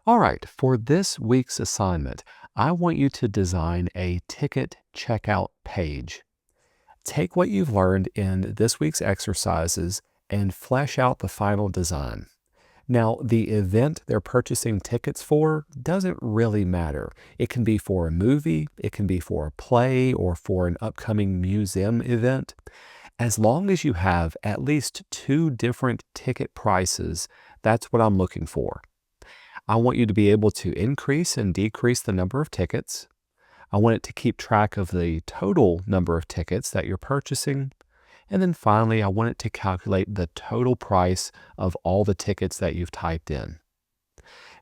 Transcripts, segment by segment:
All right, for this week's assignment, I want you to design a ticket checkout page. Take what you've learned in this week's exercises and flesh out the final design. Now, the event they're purchasing tickets for doesn't really matter. It can be for a movie, it can be for a play, or for an upcoming museum event. As long as you have at least two different ticket prices, that's what I'm looking for. I want you to be able to increase and decrease the number of tickets. I want it to keep track of the total number of tickets that you're purchasing. And then finally, I want it to calculate the total price of all the tickets that you've typed in.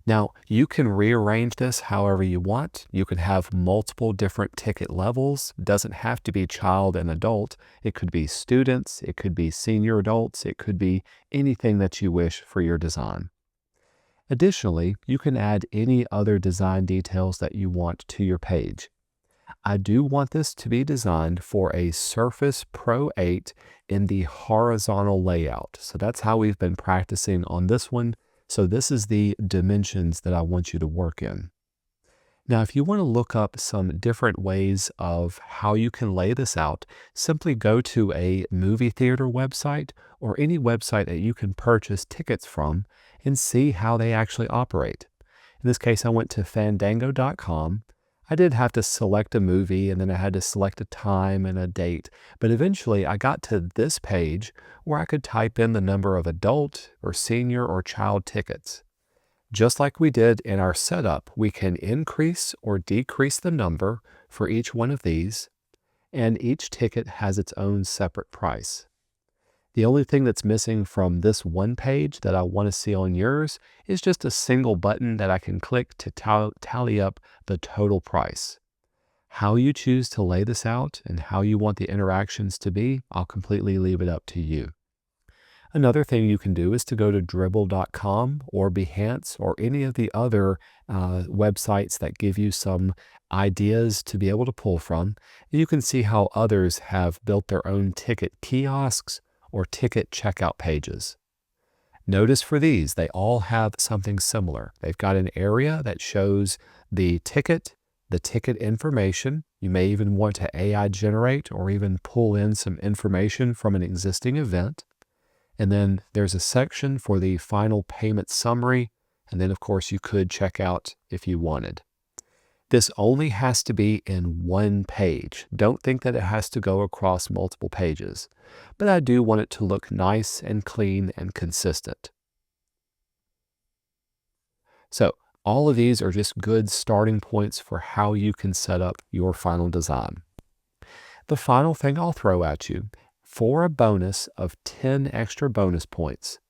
Now, you can rearrange this however you want. You can have multiple different ticket levels. It doesn't have to be child and adult. It could be students, it could be senior adults, it could be anything that you wish for your design. Additionally, you can add any other design details that you want to your page. I do want this to be designed for a Surface Pro 8 in the horizontal layout. So that's how we've been practicing on this one. So this is the dimensions that I want you to work in. Now, if you want to look up some different ways of how you can lay this out, simply go to a movie theater website or any website that you can purchase tickets from and see how they actually operate. In this case, I went to fandango.com. I did have to select a movie and then I had to select a time and a date, but eventually I got to this page where I could type in the number of adult or senior or child tickets. Just like we did in our setup, we can increase or decrease the number for each one of these, and each ticket has its own separate price. The only thing that's missing from this one page that I want to see on yours is just a single button that I can click to tally up the total price. How you choose to lay this out and how you want the interactions to be, I'll completely leave it up to you. Another thing you can do is to go to Dribbble.com or Behance or any of the other websites that give you some ideas to be able to pull from. You can see how others have built their own ticket kiosks or ticket checkout pages. Notice for these, they all have something similar. They've got an area that shows the ticket information. You may even want to AI generate or even pull in some information from an existing event. And then there's a section for the final payment summary. And then of course you could check out if you wanted. This only has to be in one page. Don't think that it has to go across multiple pages, but I do want it to look nice and clean and consistent. So all of these are just good starting points for how you can set up your final design. The final thing I'll throw at you, for a bonus of 10 extra bonus points,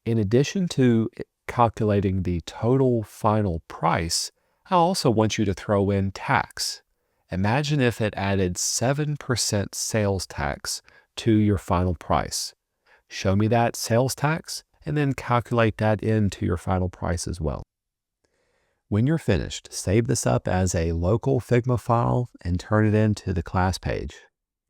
in addition to calculating the total final price, I also want you to throw in tax. Imagine if it added 7% sales tax to your final price. Show me that sales tax and then calculate that into your final price as well. When you're finished, save this up as a local Figma file and turn it into the class page.